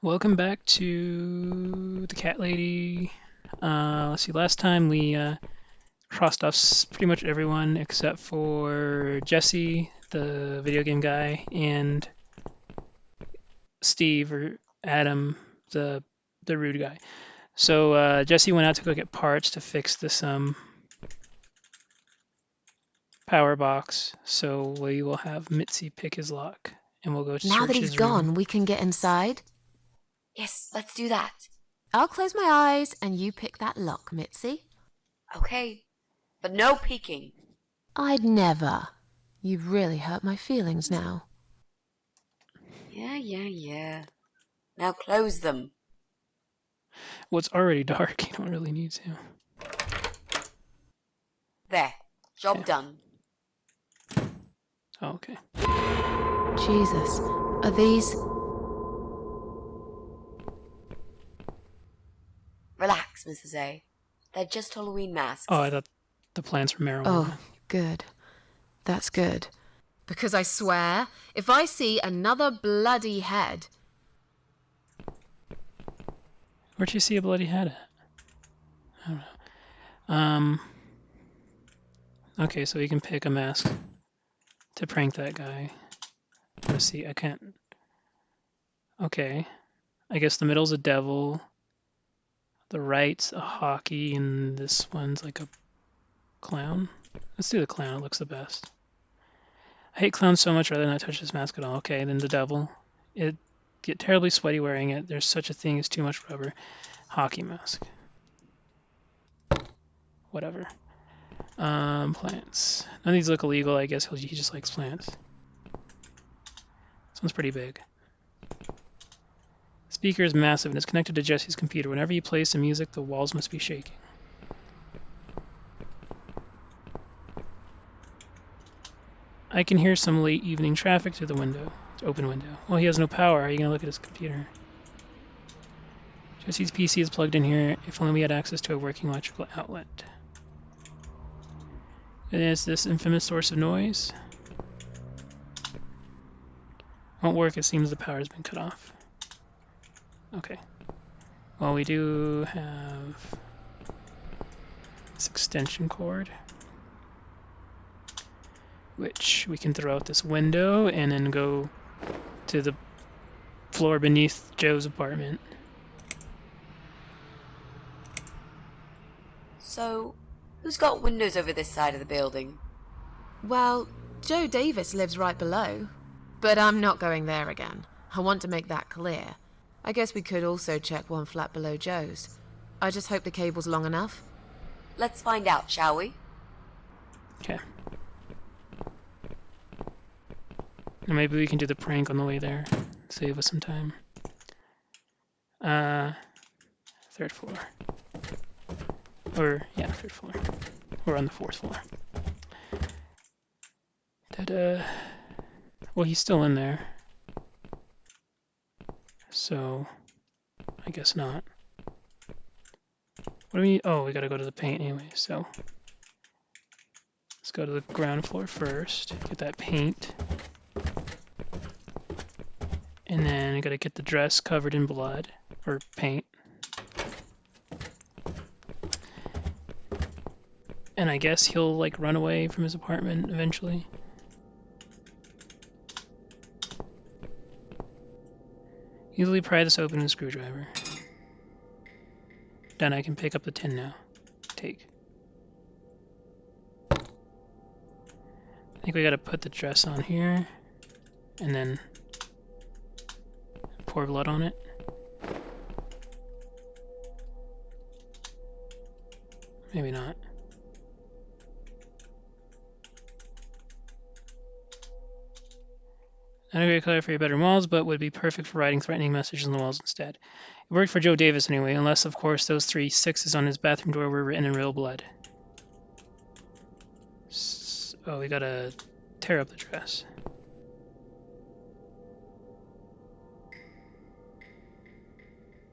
Welcome back to the Cat Lady. Let's see, last time we crossed off pretty much everyone except for Jesse, the video game guy, and Steve or Adam, the rude guy. So Jesse went out to go get parts to fix this power box. So we will have Mitzi pick his lock, and we'll go to Now that search he's his room. gone, we can get inside. Yes, let's do that. I'll close my eyes and you pick that lock, Mitzi. Okay, but no peeking. I'd never. You've really hurt my feelings now. Yeah. Now close them. Well, it's already dark. You don't really need to. There, job Okay. done. Oh, okay. Jesus, are these... Relax, Mrs. A. They're just Halloween masks. Oh, I thought the plants were marijuana. Oh, good. That's good. Because I swear, if I see another bloody head... Where'd you see a bloody head at? I don't know. Okay, so we can pick a mask to prank that guy. Let's see, I can't. Okay. I guess the middle's a devil. The right's a hockey, and this one's like a clown. Let's do the clown, it looks the best. I hate clowns so much, I'd rather not touch this mask at all. Okay, then the devil. It get terribly sweaty wearing it. There's such a thing as too much rubber. Hockey mask. Whatever. Plants. None of these look illegal. I guess he just likes plants. This one's pretty big. Speaker is massive and is connected to Jesse's computer. Whenever you play some music, the walls must be shaking. I can hear some late evening traffic through the window. Open window. Well, he has no power. How are you going to look at his computer? Jesse's PC is plugged in here. If only we had access to a working electrical outlet. It is this infamous source of noise. Won't work. It seems the power has been cut off. Okay. Well, we do have this extension cord, which we can throw out this window and then go to the floor beneath Joe's apartment. So, who's got windows over this side of the building? Well, Joe Davis lives right below. But I'm not going there again. I want to make that clear. I guess we could also check one flat below Joe's. I just hope the cable's long enough. Let's find out, shall we? Okay. And maybe we can do the prank on the way there. Save us some time. Third floor. Or, yeah, third floor. We're on the fourth floor. Ta-da. Well, he's still in there. So, I guess not. What do we... Oh, we gotta go to the paint anyway, so... Let's go to the ground floor first. Get that paint. And then I gotta get the dress covered in blood. Or paint. And I guess he'll, like, run away from his apartment eventually. Easily pry this open with a screwdriver. Then I can pick up the tin now. Take. I think we gotta put the dress on here. And then pour blood on it. Maybe not. Not a great color for your bedroom walls, but would be perfect for writing threatening messages on the walls instead. It worked for Joe Davis anyway, unless, of course, those 3 6s on his bathroom door were written in real blood. Oh, we gotta tear up the dress.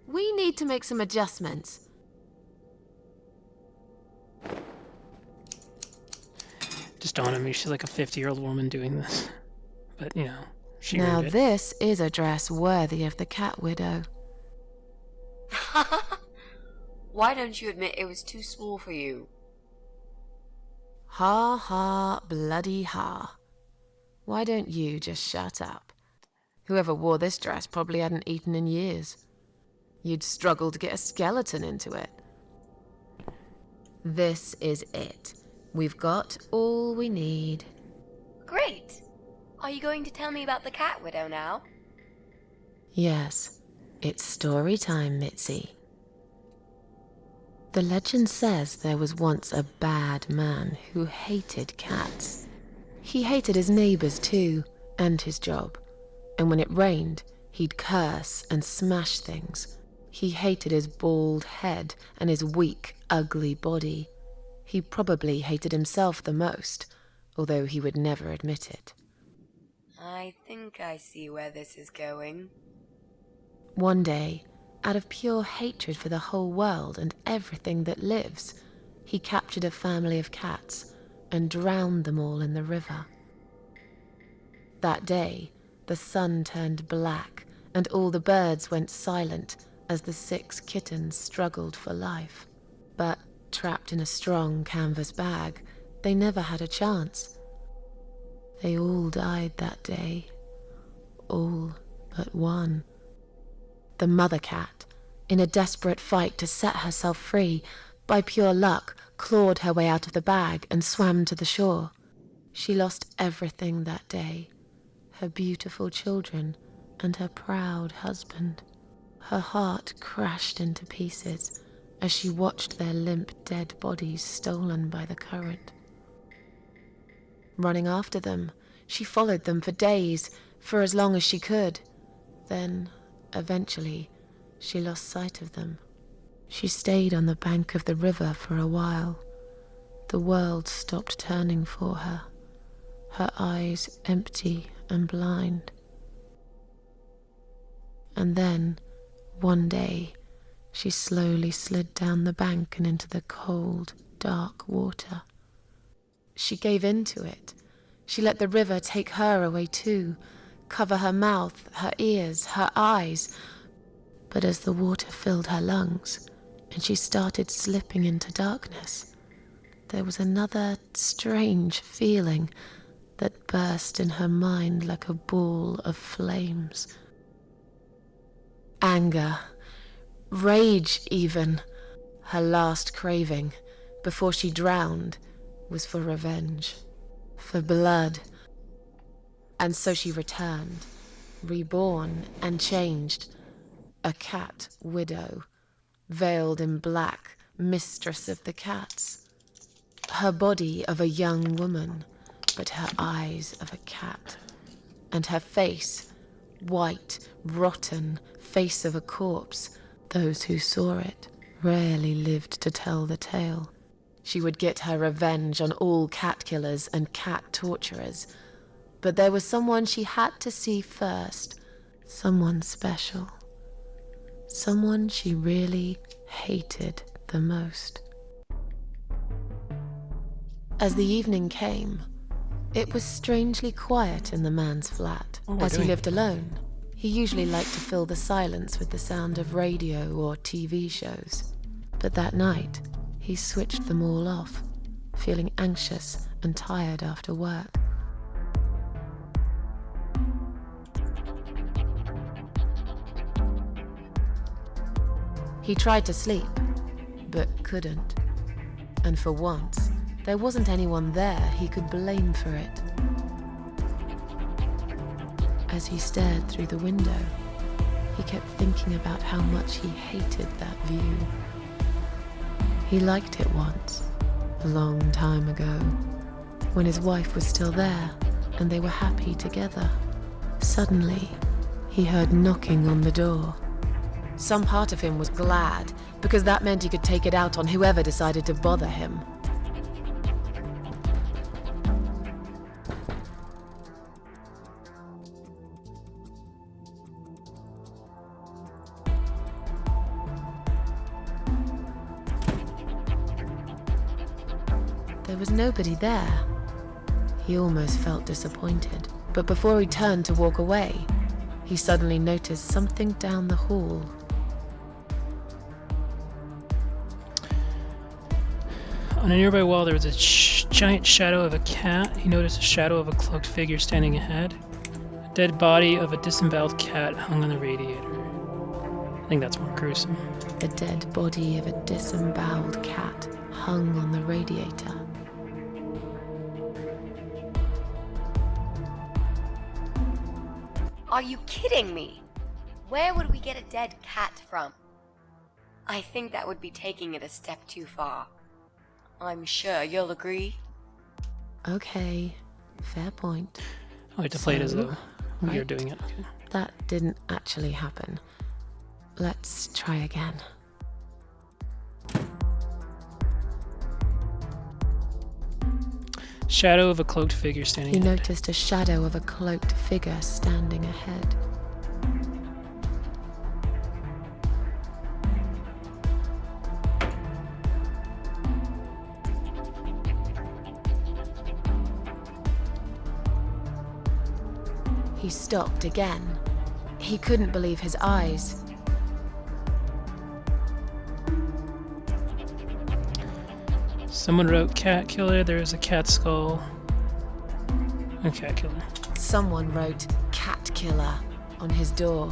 We need to make some adjustments. Just dawned on me, she's like a 50-year-old woman doing this. But, you know, she Now earned it. this is a dress worthy of the Cat Widow. Why don't you admit it was too small for you? Ha ha, bloody ha. Why don't you just shut up? Whoever wore this dress probably hadn't eaten in years. You'd struggle to get a skeleton into it. This is it. We've got all we need. Great! Are you going to tell me about the Cat Widow now? Yes, it's story time, Mitzi. The legend says there was once a bad man who hated cats. He hated his neighbors too, and his job. And when it rained, he'd curse and smash things. He hated his bald head and his weak, ugly body. He probably hated himself the most, although he would never admit it. I think I see where this is going. One day, out of pure hatred for the whole world and everything that lives, he captured a family of cats and drowned them all in the river. That day, the sun turned black and all the birds went silent as the 6 kittens struggled for life. But trapped in a strong canvas bag, they never had a chance. They all died that day. All but one. The mother cat, in a desperate fight to set herself free, by pure luck, clawed her way out of the bag and swam to the shore. She lost everything that day. Her beautiful children and her proud husband. Her heart crashed into pieces as she watched their limp, dead bodies stolen by the current. Running after them, she followed them for days, for as long as she could. Then, eventually, she lost sight of them. She stayed on the bank of the river for a while. The world stopped turning for her, her eyes empty and blind. And then, one day, she slowly slid down the bank and into the cold, dark water. She gave in to it. She let the river take her away too, cover her mouth, her ears, her eyes. But as the water filled her lungs and she started slipping into darkness, there was another strange feeling that burst in her mind like a ball of flames. Anger, rage even. Her last craving, before she drowned, was for revenge, for blood. And so she returned, reborn and changed, a cat widow, veiled in black, mistress of the cats. Her body of a young woman, but her eyes of a cat, and her face, white, rotten, face of a corpse. Those who saw it rarely lived to tell the tale. She would get her revenge on all cat killers and cat torturers. But there was someone she had to see first, someone special, someone she really hated the most. As the evening came, it was strangely quiet in the man's flat. As he lived alone, he usually liked to fill the silence with the sound of radio or TV shows. But that night, he switched them all off, feeling anxious and tired after work. He tried to sleep, but couldn't. And for once, there wasn't anyone there he could blame for it. As he stared through the window, he kept thinking about how much he hated that view. He liked it once, a long time ago, when his wife was still there and they were happy together. Suddenly, he heard knocking on the door. Some part of him was glad, because that meant he could take it out on whoever decided to bother him. There was nobody there. He almost felt disappointed, but before he turned to walk away, he suddenly noticed something down the hall. On a nearby wall, there was a giant shadow of a cat. He noticed a shadow of a cloaked figure standing ahead. A dead body of a disemboweled cat hung on the radiator. I think that's more gruesome. The dead body of a disemboweled cat hung on the radiator. Are you kidding me? Where would we get a dead cat from? I think that would be taking it a step too far. I'm sure you'll agree. Okay, fair point. I like to play it as though we are right. doing it. Okay. That didn't actually happen. Let's try again. Shadow of a cloaked figure standing He ahead. noticed a shadow of a cloaked figure standing ahead. He stopped again. He couldn't believe his eyes. Someone wrote cat killer. There is a cat skull. A cat killer. Someone wrote cat killer on his door.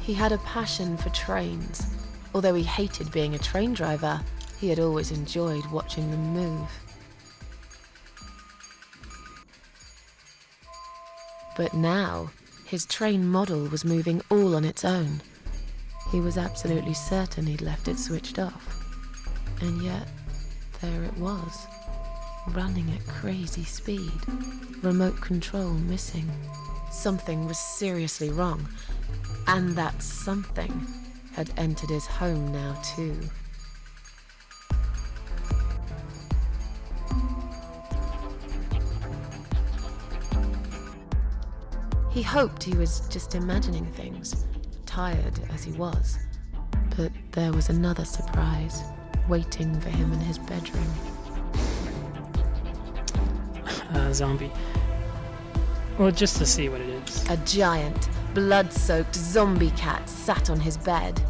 He had a passion for trains. Although he hated being a train driver, he had always enjoyed watching them move. But now, his train model was moving all on its own. He was absolutely certain he'd left it switched off. And yet, there it was, running at crazy speed, remote control missing. Something was seriously wrong, and that something had entered his home now too. He hoped he was just imagining things, tired as he was. But there was another surprise waiting for him in his bedroom. Zombie. Well, just to see what it is. A giant, blood-soaked zombie cat sat on his bed.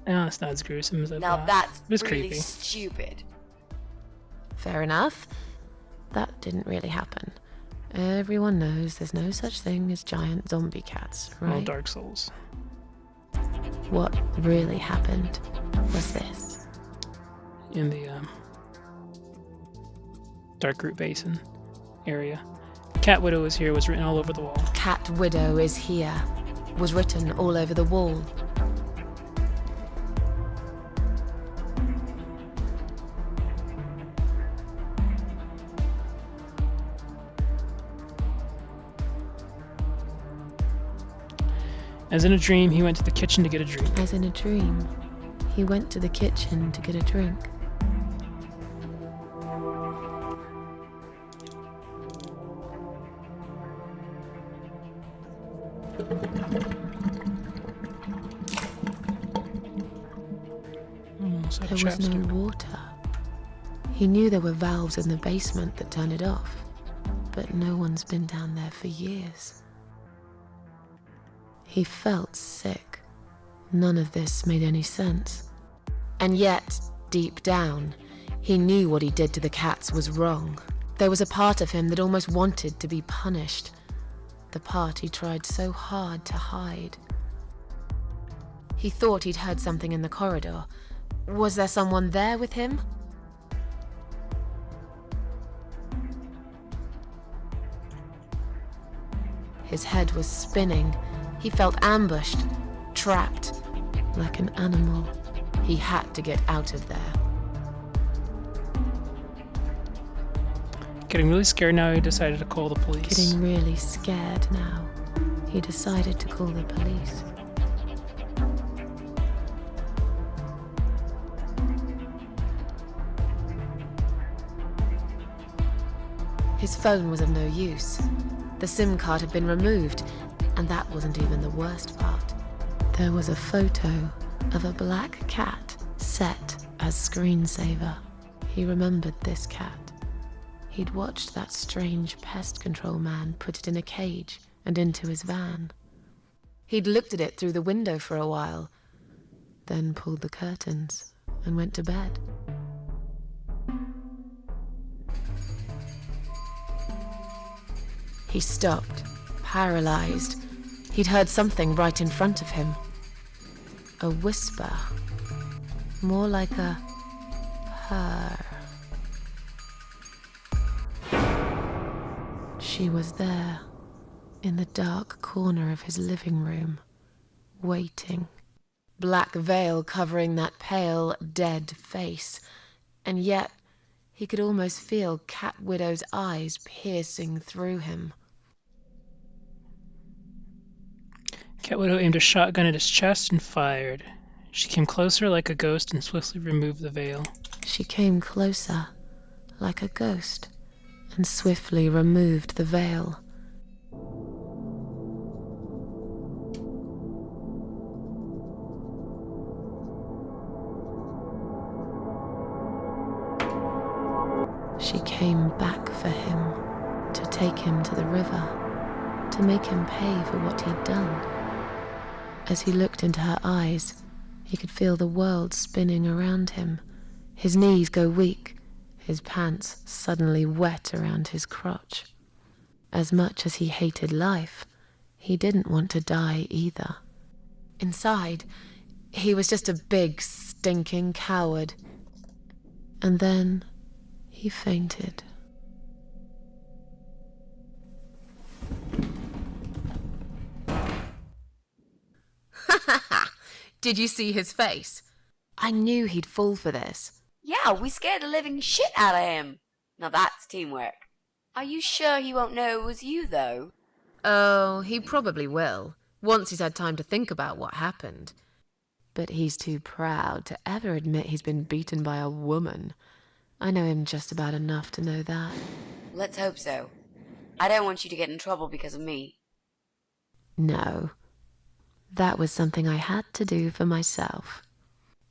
Oh, it's not as gruesome as I Now thought. that's It was really creepy. stupid. Fair enough. That didn't really happen. Everyone knows there's no such thing as giant zombie cats, Well, right? Dark Souls. What really happened was this. In the Dark Root Basin area. Cat Widow is here was written all over the wall. Cat Widow is here was written all over the wall. As in a dream, he went to the kitchen to get a drink. As in a dream, he went to the kitchen to get a drink. Almost had a There was chapstick. no water. He knew there were valves in the basement that turned it off, but no one's been down there for years. He felt sick. None of this made any sense. And yet, deep down, he knew what he did to the cats was wrong. There was a part of him that almost wanted to be punished. The part he tried so hard to hide. He thought he'd heard something in the corridor. Was there someone there with him? His head was spinning. He felt ambushed, trapped, like an animal. He had to get out of there. Getting really scared now, he decided to call the police. Getting really scared now, he decided to call the police. His phone was of no use. The SIM card had been removed, and that wasn't even the worst part. There was a photo of a black cat set as screensaver. He remembered this cat. He'd watched that strange pest control man put it in a cage and into his van. He'd looked at it through the window for a while, then pulled the curtains and went to bed. He stopped, paralyzed. He'd heard something right in front of him. A whisper. More like a purr. She was there, in the dark corner of his living room, waiting. Black veil covering that pale, dead face. And yet, he could almost feel Cat Widow's eyes piercing through him. Cat Widow aimed a shotgun at his chest and fired. She came closer like a ghost and swiftly removed the veil. She came closer, like a ghost, and swiftly removed the veil. She came back for him, to take him to the river, to make him pay for what he'd done. As he looked into her eyes, he could feel the world spinning around him, his knees go weak, his pants suddenly wet around his crotch. As much as he hated life, he didn't want to die either. Inside, he was just a big, stinking coward. And then he fainted. Did you see his face? I knew he'd fall for this. Yeah, we scared the living shit out of him. Now that's teamwork. Are you sure he won't know it was you, though? Oh, he probably will, once he's had time to think about what happened. But he's too proud to ever admit he's been beaten by a woman. I know him just about enough to know that. Let's hope so. I don't want you to get in trouble because of me. No. That was something I had to do for myself.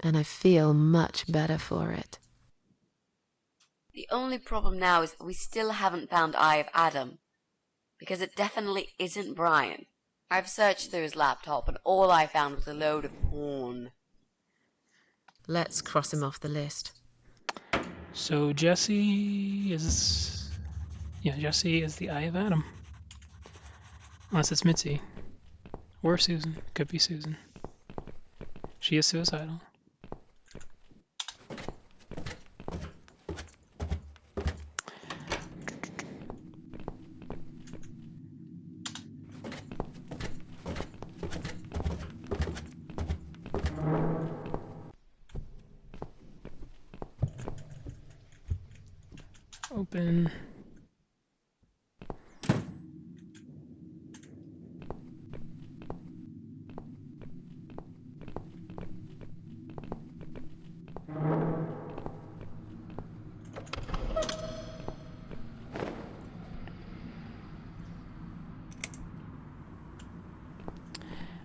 And I feel much better for it. The only problem now is that we still haven't found Eye of Adam. Because it definitely isn't Brian. I've searched through his laptop and all I found was a load of porn. Let's cross him off the list. So Jesse is... Yeah, Jesse is the Eye of Adam. Unless it's Mitzi. Or Susan. Could be Susan. She is suicidal. Open.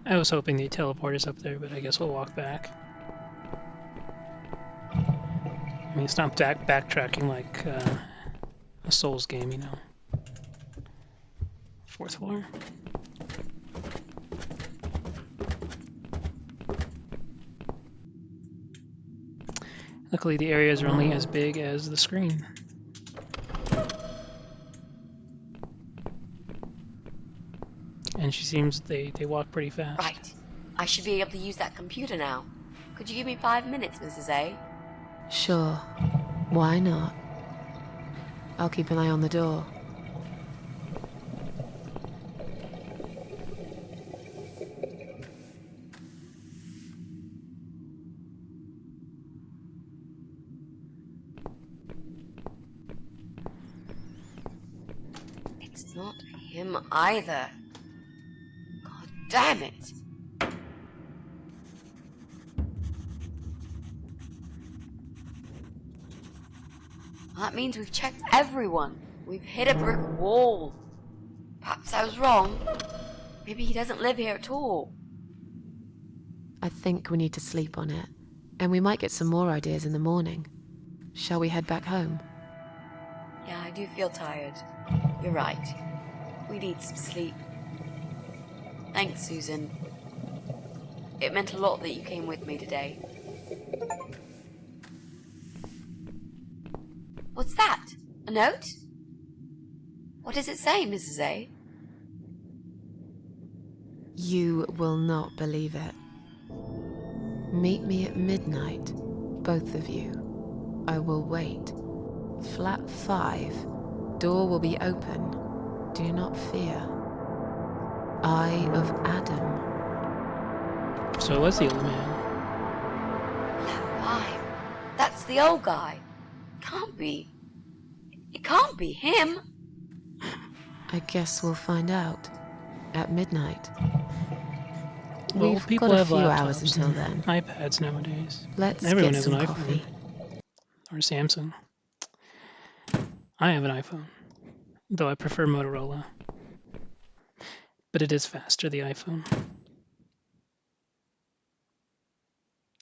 I was hoping they'd teleport us up there, but I guess we'll walk back. I mean, it's not backtracking like a Souls game, you know. 4th floor. Luckily, the areas are only as big as the screen. And she seems they walk pretty fast. Right. I should be able to use that computer now. Could you give me 5 minutes, Mrs. A? Sure. Why not? I'll keep an eye on the door. It's not him either. God damn it! That means we've checked everyone. We've hit a brick wall. Perhaps I was wrong. Maybe he doesn't live here at all. I think we need to sleep on it, and we might get some more ideas in the morning. Shall we head back home? Yeah, I do feel tired. You're right. We need some sleep. Thanks, Susan. It meant a lot that you came with me today. What's that? A note? What does it say, Mrs. A? You will not believe it. Meet me at midnight, both of you. I will wait. Flat 5. Door will be open. Do not fear. Eye of Adam. So it was the old man. Flat 5. That's the old guy. Can't be. It can't be him. I guess we'll find out. At midnight. Well, We've people got a have few laptops hours until and then. iPads nowadays. Let's Everyone get has some an coffee. iPhone. Or Samsung. I have an iPhone, though I prefer Motorola. But it is faster, the iPhone.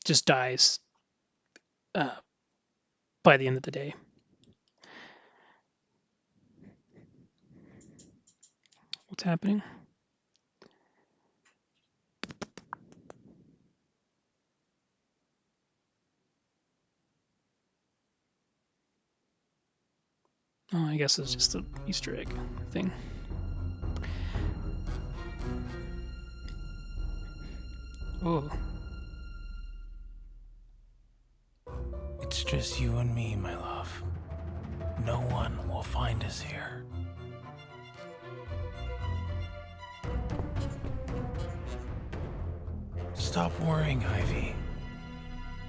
Just dies by the end of the day. What's happening? Oh, I guess it's just an Easter egg thing. Oh, It's just you and me, my love. No one will find us here. Stop worrying, Ivy.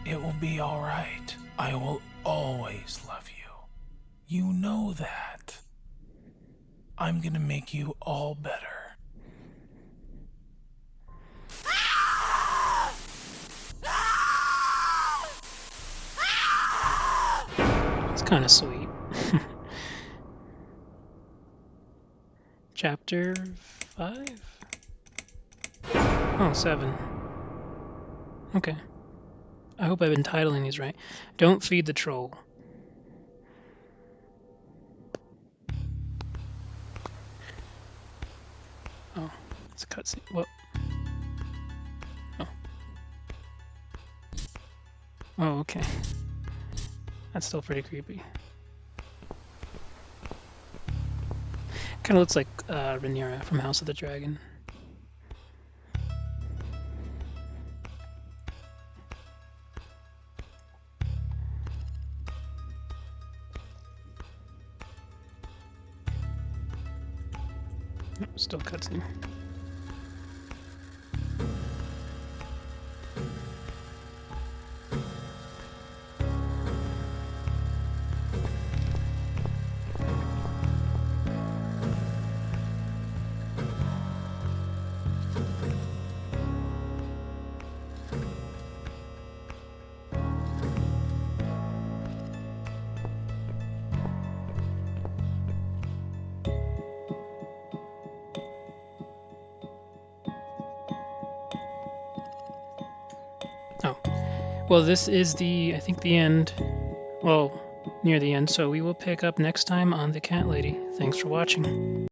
It will be all right. I will always love you. You know that. I'm gonna make you all better. it's kind of sweet. Chapter 5? Oh, 7. Okay. I hope I've been titling these right. Don't feed the troll. Oh, it's a cutscene. What? Oh. Oh, okay. That's still pretty creepy. Kind of looks like Rhaenyra from House of the Dragon. Nope, still cutscene. Well, this is I think the end. Well, near the end, so we will pick up next time on The Cat Lady. Thanks for watching.